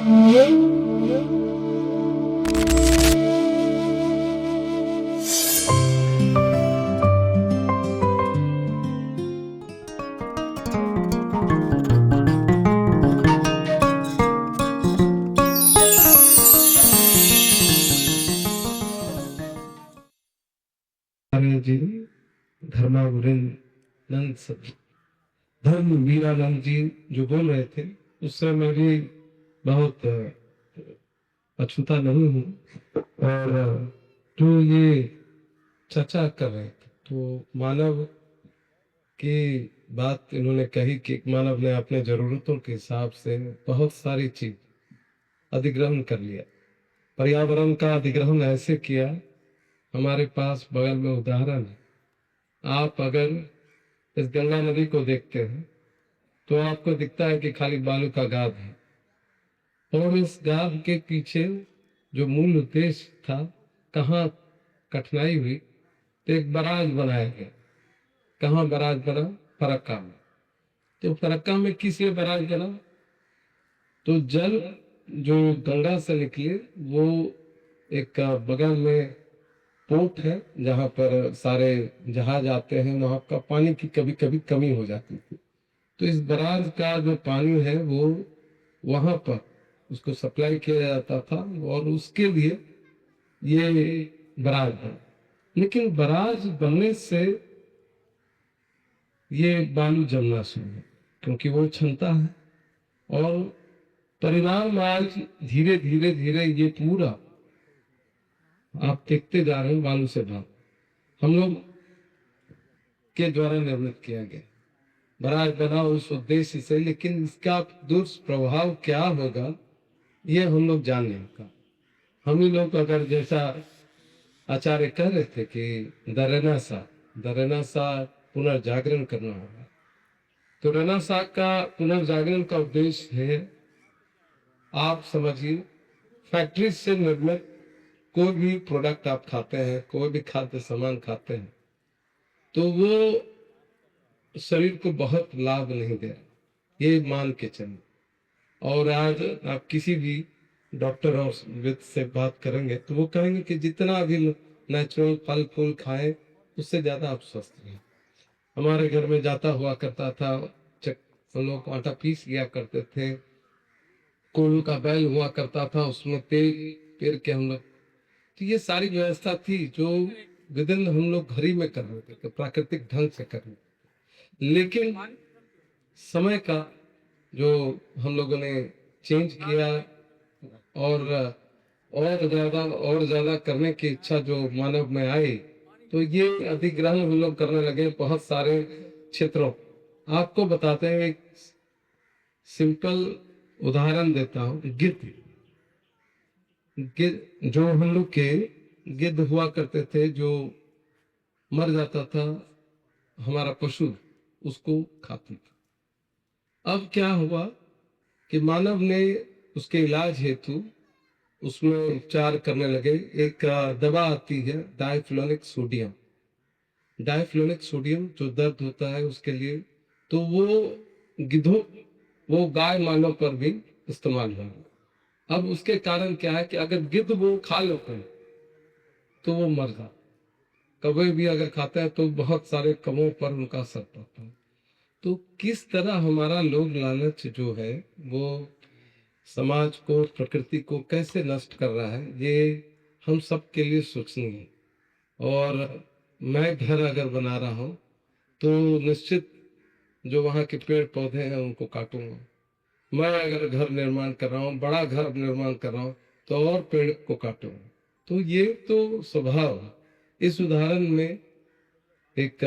जी धर्मावुरंद धर्म वीरानंद जी जो बोल रहे थे उससे मैं भी बहुत अछूता नहीं हूँ। और जो ये चर्चा कर रहे थे तो मानव की बात इन्होंने कही कि मानव ने अपने जरूरतों के हिसाब से बहुत सारी चीज अधिग्रहण कर लिया। पर्यावरण का अधिग्रहण ऐसे किया, हमारे पास बगल में उदाहरण है। आप अगर इस गंगा नदी को देखते हैं तो आपको दिखता है कि खाली बालू का गाद है, और इस गाद के पीछे जो मूल उद्देश्य था, कहाँ कठिनाई हुई, तो एक बराज बनाया गया। कहाँ बराज बना? फरक्का में। तो फरक्का में किस लिए बराज बना? तो जल जो गंगा से निकले वो एक बगल में पोर्ट है जहाँ पर सारे जहाज आते हैं, वहां का पानी की कभी कभी कमी हो जाती थी। तो इस बराज का जो पानी है वो वहां पर उसको सप्लाई किया जाता था, और उसके लिए ये बराज बना। लेकिन बराज बनने से ये बालू जमना शुरू हुआ, क्योंकि वो क्षमता है। और परिणाम आज धीरे धीरे धीरे ये पूरा आप देखते जा रहे हैं बालू से भाग हम लोग के द्वारा निर्मित किया गया बराज बना उस उद्देश्य से। लेकिन इसका दुष्प्रभाव क्या होगा ये हम लोग जान नहीं का। हम ही लोग अगर जैसा आचार्य कह रहे थे कि दरेनासा पुनर्जागरण करना होगा, तो रेनासा का पुनर्जागरण का उद्देश्य है, आप समझिए, फैक्ट्री से निर्मित कोई भी प्रोडक्ट आप खाते हैं, कोई भी खाद्य सामान खाते हैं, तो वो शरीर को बहुत लाभ नहीं दे रहा, ये मान के चलिए। और आज आप किसी भी डॉक्टर और वैद्य से बात करेंगे तो वो कहेंगे कि जितना भी नेचुरल फल फूल खाएं उससे ज्यादा आप स्वस्थ रहें। हमारे घर में जाता हुआ करता था, हम लोग आटा पीस लिया करते थे, कोल का बैल हुआ करता था, उसमें तेल पेर के हम लोग, तो ये सारी व्यवस्था थी जो विदिन हम लोग घर ही में कर रहे थे, प्राकृतिक ढंग से कर रहे थे। लेकिन समय का जो हम लोगों ने चेंज किया, और ज्यादा करने की इच्छा जो मानव में आई, तो ये अधिग्रहण हम लोग करने लगे बहुत सारे क्षेत्रों। आपको बताते हैं, एक सिंपल उदाहरण देता हूँ। गिद्ध जो हम लोग के गिद्ध हुआ करते थे, जो मर जाता था हमारा पशु उसको खाते थे। अब क्या हुआ कि मानव ने उसके इलाज हेतु उसमें उपचार करने लगे। एक दवा आती है डायफ्लोनिक सोडियम, जो दर्द होता है उसके लिए, तो वो गिद्धों, वो गाय मानव पर भी इस्तेमाल हुआ। अब उसके कारण क्या है कि अगर गिद्ध वो खा लेते हैं तो वो मर जाता, कभी भी अगर खाता है तो बहुत सारे कमों पर उनका असर पड़ता है। तो किस तरह हमारा लोभ लालच जो है वो समाज को, प्रकृति को कैसे नष्ट कर रहा है, ये हम सब के लिए सोचनीय है। और मैं घर अगर बना रहा हूँ तो निश्चित जो वहाँ के पेड़ पौधे हैं उनको काटूंगा। मैं अगर घर निर्माण कर रहा हूँ, बड़ा घर निर्माण कर रहा हूँ, तो और पेड़ को काटूंगा। तो ये तो स्वभाव है। इस उदाहरण में एक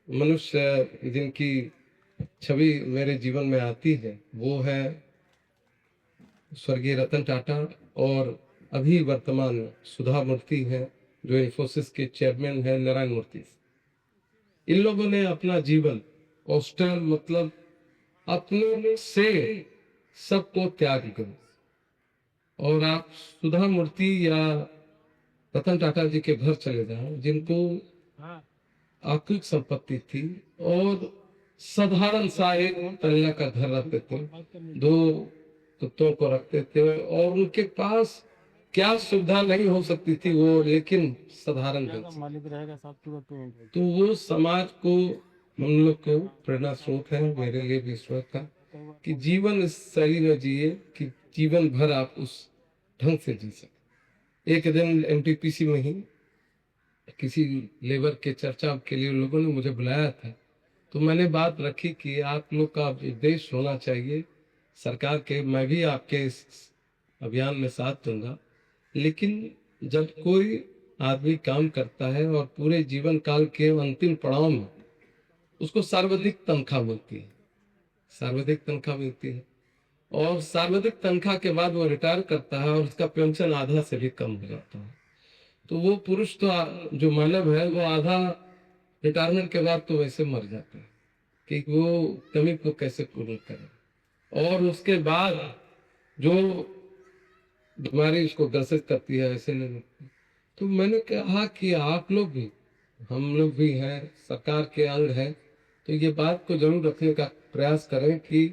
मनुष्य जिनकी छवि मेरे जीवन में आती है वो है स्वर्गीय रतन टाटा, और अभी वर्तमान सुधा मूर्ति है जो इंफोसिस के चेयरमैन है, नारायण मूर्ति। इन लोगों ने अपना जीवन ऑस्टर मतलब अपने से सबको त्याग दिया। और आप सुधा मूर्ति या रतन टाटा जी के घर चले जाओ, जिनको आर्थिक संपत्ति थी और साधारण सा एक तल्ला का घर रहते थे, 2 कुत्तों को रखते थे और उनके पास क्या सुविधा नहीं हो सकती थी वो, लेकिन साधारण मालिक रहेगा साहब तो वो समाज को, हम लोग को प्रेरणा स्रोत है मेरे लिए भी ईश्वर का, कि जीवन इस शैली में जिए कि जीवन भर आप उस ढंग से जी सके। एक दिन एनटीपीसी में ही किसी लेबर के चर्चा के लिए लोगों ने मुझे बुलाया था, तो मैंने बात रखी कि आप लोग का उद्देश्य होना चाहिए सरकार के, मैं भी आपके इस अभियान में साथ दूंगा, लेकिन जब कोई आदमी काम करता है और पूरे जीवन काल के अंतिम पड़ाव में उसको सर्वाधिक तनख्वाह मिलती है, सर्वाधिक तनख्वाह मिलती है, और सर्वाधिक तनख्वाह के बाद वो रिटायर करता है और उसका पेंशन आधा से भी कम हो जाता है, तो वो पुरुष तो जो मानव है वो आधा रिटायरमेंट के बाद तो वैसे मर जाता है कि वो कमी को कैसे पूर्ण करे। और उसके बाद जो बीमारी उसको ग्रसित करती है ऐसे नहीं। तो मैंने कहा कि आप लोग भी, हम लोग भी हैं, सरकार के अंग हैं, तो ये बात को जरूर रखने का प्रयास करें कि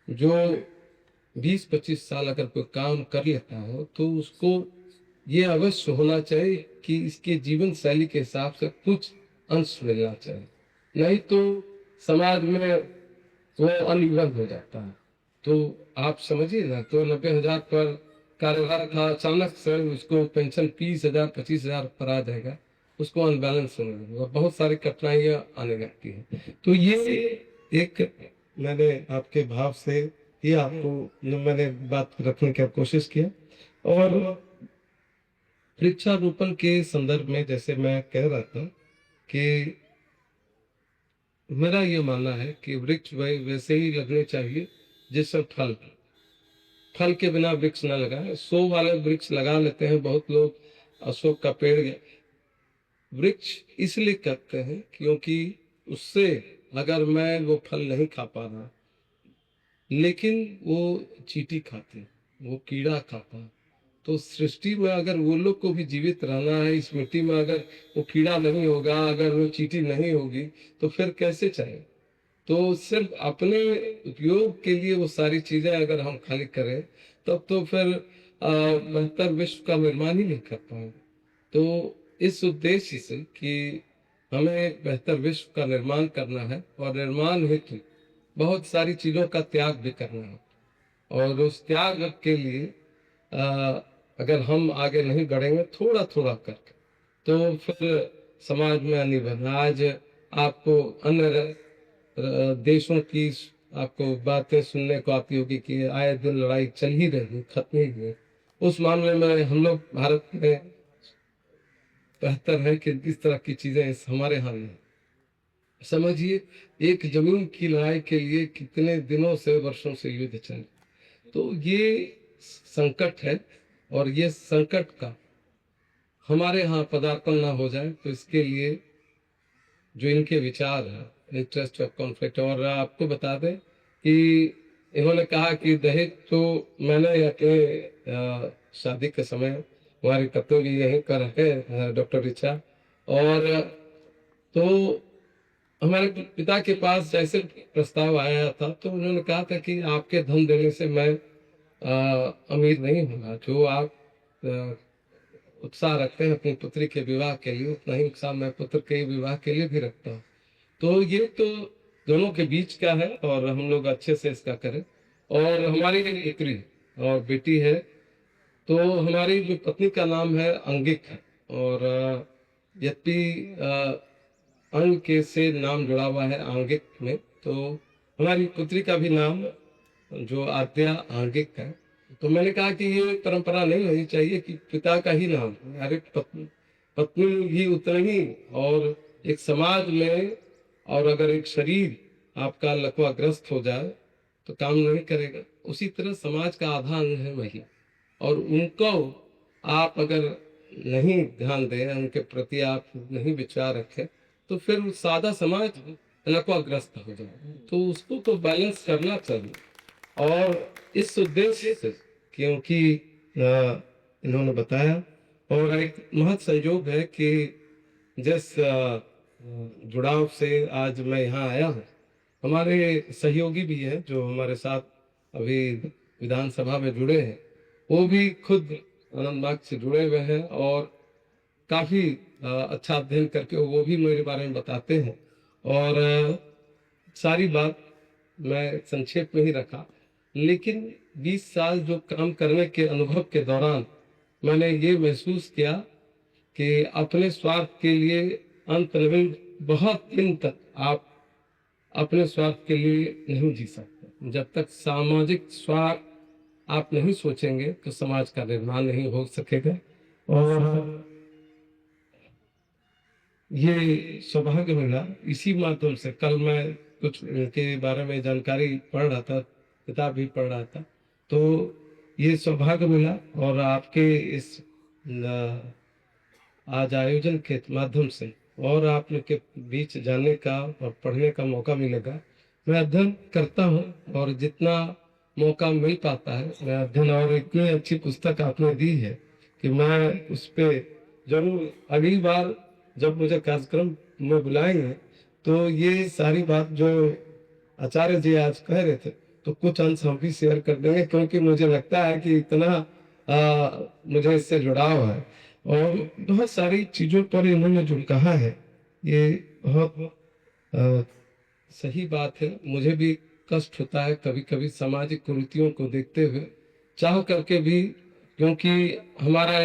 जो 20-25 साल अगर कोई काम कर लेता हो तो उसको ये अवश्य होना चाहिए कि इसके जीवन शैली के हिसाब से कुछ अंश मिलना चाहिए, नहीं तो समाज में वो अनिवन हो जाता है। तो आप समझिए ना, तो 90,000 पर कार्यभार था, अचानक से उसको पेंशन 30,000 25,000 पर आ जाएगा, उसको अनबैलेंस होने लगेगा, बहुत सारी कठिनाइयां आने लगती है। तो ये एक मैंने आपके भाव से ये आपको मैंने बात रखने की कोशिश किया। और वृक्षारोपण के संदर्भ में जैसे मैं कह रहा था कि मेरा ये मानना है कि वृक्ष वैसे ही लगने चाहिए जैसे फल, फल के बिना वृक्ष न लगाए। 100 वाले वृक्ष लगा लेते हैं बहुत लोग, अशोक का पेड़, वृक्ष इसलिए कहते हैं क्योंकि उससे अगर मैं वो फल नहीं खा पा रहा, लेकिन वो चींटी खाते, वो कीड़ा खाता, तो सृष्टि में अगर वो लोग को भी जीवित रहना है, इस मिट्टी में अगर वो कीड़ा नहीं होगा, अगर वो चींटी नहीं होगी, तो फिर कैसे चले। तो सिर्फ अपने उपयोग के लिए वो सारी चीजें अगर हम खाली करें तब तो फिर बेहतर विश्व का निर्माण ही नहीं कर पाएंगे। तो इस उद्देश्य से कि हमें बेहतर विश्व का निर्माण करना है और निर्माण हेतु बहुत सारी चीजों का त्याग भी करना है, और उस त्याग के लिए अगर हम आगे नहीं बढ़ेंगे थोड़ा थोड़ा करके, तो फिर समाज में अनिबंध, आज आपको अन्य देशों की आपको बातें सुनने को आती होगी कि आए दिन लड़ाई चल ही रही, खत्म ही नहीं। उस मामले में हम लोग भारत में बेहतर है कि इस तरह की चीजें हमारे यहाँ नहीं। समझिए, एक जमीन की लड़ाई के लिए कितने दिनों से, वर्षों से युद्ध चल, तो ये संकट है, और ये संकट का हमारे यहाँ पदार्पण ना हो जाए, तो इसके लिए जो इनके विचार है इंटरेस्ट ऑफ कॉन्फ्लिक्ट। और आपको बता दें कि इन्होंने कहा कि दहेज तो मैंने अपने शादी के समय, हमारे कत्तो भी यहीं पर है डॉक्टर रिचा, और तो हमारे पिता के पास जैसे प्रस्ताव आया था तो उन्होंने कहा था कि आपके धन देने से मैं अमीर नहीं होगा, जो आप उत्साह रखते हैं अपनी पुत्री के विवाह के लिए, उतना ही उत्साह मैं पुत्र के विवाह के लिए भी रखता हूँ। तो ये तो दोनों के बीच का है, और हम लोग अच्छे से इसका करें। और हमारी एक पुत्री और बेटी है, तो हमारी जो पत्नी का नाम है अंगिक है, और यद्यपि अंग के से नाम जुड़ा हुआ है आंगिक में, तो हमारी पुत्री का भी नाम जो आद्या आंगिक है। तो मैंने कहा कि ये परंपरा नहीं होनी चाहिए कि पिता का ही नाम, अरे पत्नी भी उतना ही, और एक समाज में, और अगर एक शरीर आपका लकवाग्रस्त हो जाए तो काम नहीं करेगा। उसी तरह समाज का आधा अंग है वही, और उनको आप अगर नहीं ध्यान दें, उनके प्रति आप नहीं विचार रखें, तो फिर वो सादा समाज लकवाग्रस्त हो जाए। तो उसको तो बैलेंस करना चाहिए, और इस उद्देश्य से क्योंकि इन्होंने बताया, और एक महत् संयोग है कि जिस जुड़ाव से आज मैं यहाँ आया हूँ, हमारे सहयोगी भी हैं जो हमारे साथ अभी विधानसभा में जुड़े हैं, वो भी खुद आनंद बाग से जुड़े हुए हैं और काफी अच्छा अध्ययन करके वो भी मेरे बारे में बताते हैं। और सारी बात मैं संक्षेप में ही रखा, लेकिन 20 साल जो काम करने के अनुभव के दौरान मैंने ये महसूस किया कि अपने स्वार्थ के लिए अंत में बहुत दिन तक आप अपने स्वार्थ के लिए नहीं जी सकते। जब तक सामाजिक स्वार्थ आप नहीं सोचेंगे तो समाज का निर्माण नहीं हो सकेगा। और ये सौभाग्य मिला इसी माध्यम से। कल मैं कुछ इनके बारे में जानकारी पढ़ रहा था, किताब भी पढ़ रहा था, तो ये सौभाग्य मिला और आपके इस आज आयोजन के माध्यम से और आप लोग के बीच जानने का और पढ़ने का मौका मिलेगा। मैं अध्ययन करता हूँ और जितना मौका मिल पाता है मैं अध्ययन, और इतनी अच्छी पुस्तक आपने दी है कि मैं उस पे जरूर अगली बार जब मुझे कार्यक्रम में बुलाएंगे तो ये सारी बात जो आचार्य जी आज कह रहे थे तो कुछ अंश हम भी शेयर कर देंगे, क्योंकि मुझे लगता है कि इतना मुझे इससे जुड़ाव है और बहुत सारी चीजों पर इन्होंने जो कहा है ये बहुत सही बात है। मुझे भी कष्ट होता है कभी कभी सामाजिक कुरीतियों को देखते हुए, चाह करके भी, क्योंकि हमारा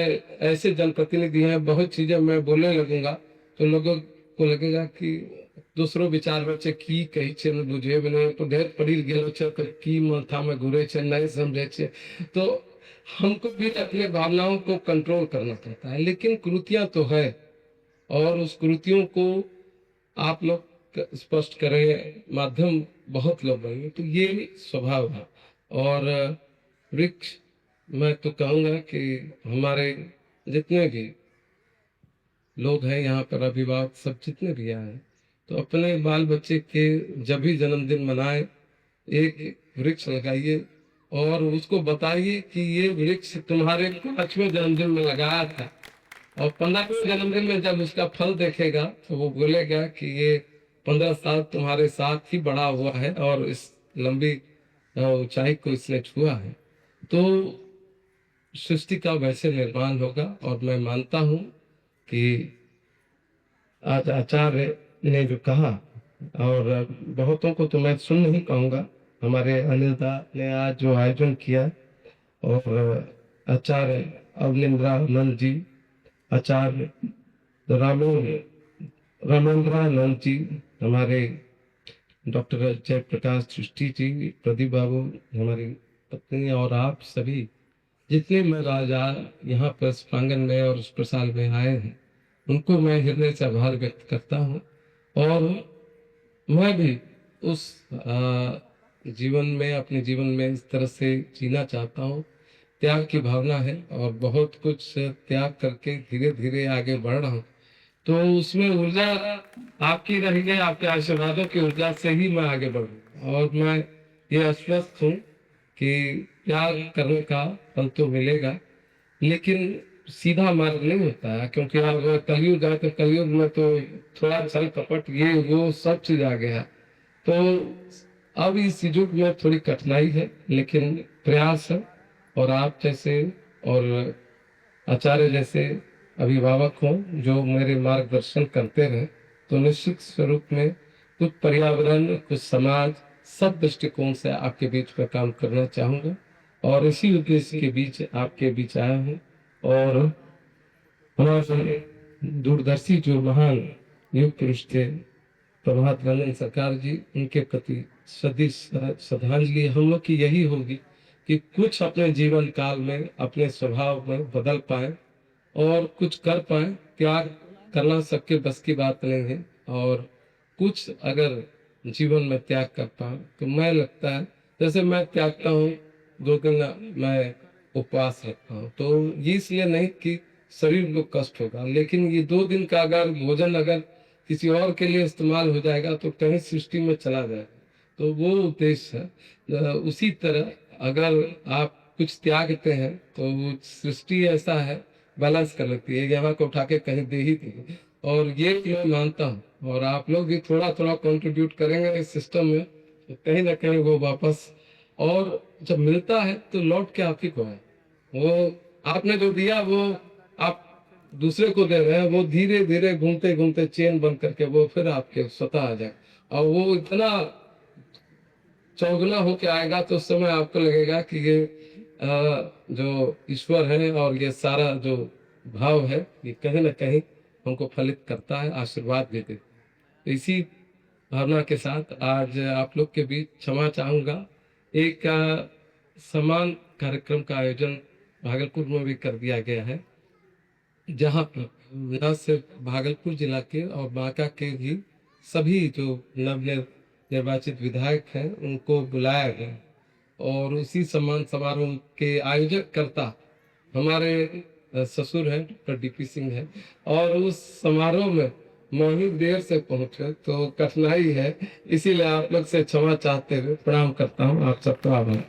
ऐसे जनप्रतिनिधि हैं, बहुत चीजें मैं बोलने लगूंगा तो लोगों को लगेगा कि दूसरो विचार बच्चे की कही छे न बुझे बने तो ढेर पड़ी गेलो छे की माथा में घुरे छे नहीं समझे छे। तो हमको भी अपने भावनाओं को कंट्रोल करना पड़ता है, लेकिन कृतियां तो है और उस कृतियों को आप लोग स्पष्ट करें, माध्यम बहुत लोग बने, तो ये स्वभाव है। और वृक्ष मैं तो कहूंगा कि हमारे जितने भी लोग हैं यहाँ पर, अभिभावक सब जितने भी आए, तो अपने बाल बच्चे के जब भी जन्मदिन मनाए एक वृक्ष लगाइए और उसको बताइए कि ये वृक्ष तुम्हारे 5वें जन्मदिन में लगाया था, और 15वें जन्मदिन में जब उसका फल देखेगा तो वो बोलेगा कि ये 15 साल तुम्हारे साथ ही बड़ा हुआ है और इस लंबी ऊंचाई को इसने छुआ है। तो सृष्टि का वैसे निर्माण होगा। और मैं मानता हूँ कि आज आचार्य ने जो कहा, और बहुतों को तो मैं सुन नहीं पाऊंगा, हमारे अनिल दा ने आज जो आयोजन किया, और आचार्य अवनिंद्रानंद जी, आचार्य रामेंद्रानंद जी, हमारे डॉक्टर जयप्रकाश सृष्टि जी, प्रदीप बाबू, हमारी पत्नी, और आप सभी जितने मैं राजा यहाँ पर प्रांगण में और उस प्रसाल में आए हैं, उनको मैं हृदय से आभार व्यक्त करता हूँ। और मैं भी उस जीवन में, अपने जीवन में इस तरह से जीना चाहता हूँ। त्याग की भावना है और बहुत कुछ त्याग करके धीरे धीरे आगे बढ़ रहा हूँ, तो उसमें ऊर्जा आपकी रही है, आपके आशीर्वादों की ऊर्जा से ही मैं आगे बढ़ूँ। और मैं ये आश्वस्त हूँ कि त्याग करने का फल तो मिलेगा, लेकिन सीधा मार्ग नहीं होता है, क्योंकि आप कलयुग है तो कलयुग में तो थोड़ा छल कपट ये वो सब चीज आ गया। तो अब इस युग में थोड़ी कठिनाई है, लेकिन प्रयास है। और आप जैसे और आचार्य जैसे अभिभावक हो जो मेरे मार्गदर्शन करते रहे, तो निश्चित स्वरूप में कुछ पर्यावरण, कुछ समाज, सब दृष्टिकोण से आपके बीच में काम करना चाहूंगा। और इसी उद्देश्य के बीच आपके बीच आया हूँ। और हमारे दूरदर्शी जो महान युग पुरुष थे प्रभात रंजन सरकार जी, उनके प्रति श्रद्धांजलि हम लोग की यही होगी कि कुछ अपने जीवन काल में अपने स्वभाव में बदल पाए और कुछ कर पाए। त्याग करना सबके बस की बात नहीं है, और कुछ अगर जीवन में त्याग कर पाए तो मैं लगता है, जैसे मैं त्यागता हूँ 2 दिन मैं उपवास रखता हूँ, तो ये इसलिए नहीं कि शरीर को कष्ट होगा, लेकिन ये 2 दिन का अगर भोजन अगर किसी और के लिए इस्तेमाल हो जाएगा तो कहीं सृष्टि में चला जाएगा, तो वो उद्देश्य है। उसी तरह अगर आप कुछ त्यागते हैं तो वो सृष्टि ऐसा है बैलेंस कर लेती है, यहाँ को उठा के कहीं दे ही दी। और ये मैं मानता हूँ, और आप लोग भी थोड़ा थोड़ा कंट्रीब्यूट करेंगे इस सिस्टम में, तो कहीं ना कहीं वो वापस। और जब मिलता है तो लौट के आप ही को है। वो आपने जो दिया वो आप दूसरे को दे रहे हैं, वो धीरे धीरे घूमते घूमते चेन बन करके वो फिर आपके स्वतः आ जाए। और वो इतना चौगुना होके आएगा तो उस समय आपको लगेगा कि ये जो ईश्वर है और ये सारा जो भाव है ये कहीं ना कहीं हमको फलित करता है, आशीर्वाद देते। तो इसी भावना के साथ आज आप लोग के बीच क्षमा चाहूंगा। एक समान कार्यक्रम का आयोजन भागलपुर में भी कर दिया गया है, जहां पर न सिर्फ भागलपुर जिला के और बांका के भी सभी जो निर्वाचित विधायक हैं उनको बुलाया गया। और उसी सम्मान समारोह के आयोजक करता हमारे ससुर हैं, डॉक्टर डीपी सिंह है। और उस समारोह में मैं ही देर से पहुंचे तो कठिनाई है, इसीलिए आप लोग से क्षमा चाहते हुए प्रणाम करता हूँ। आप सबका आभार।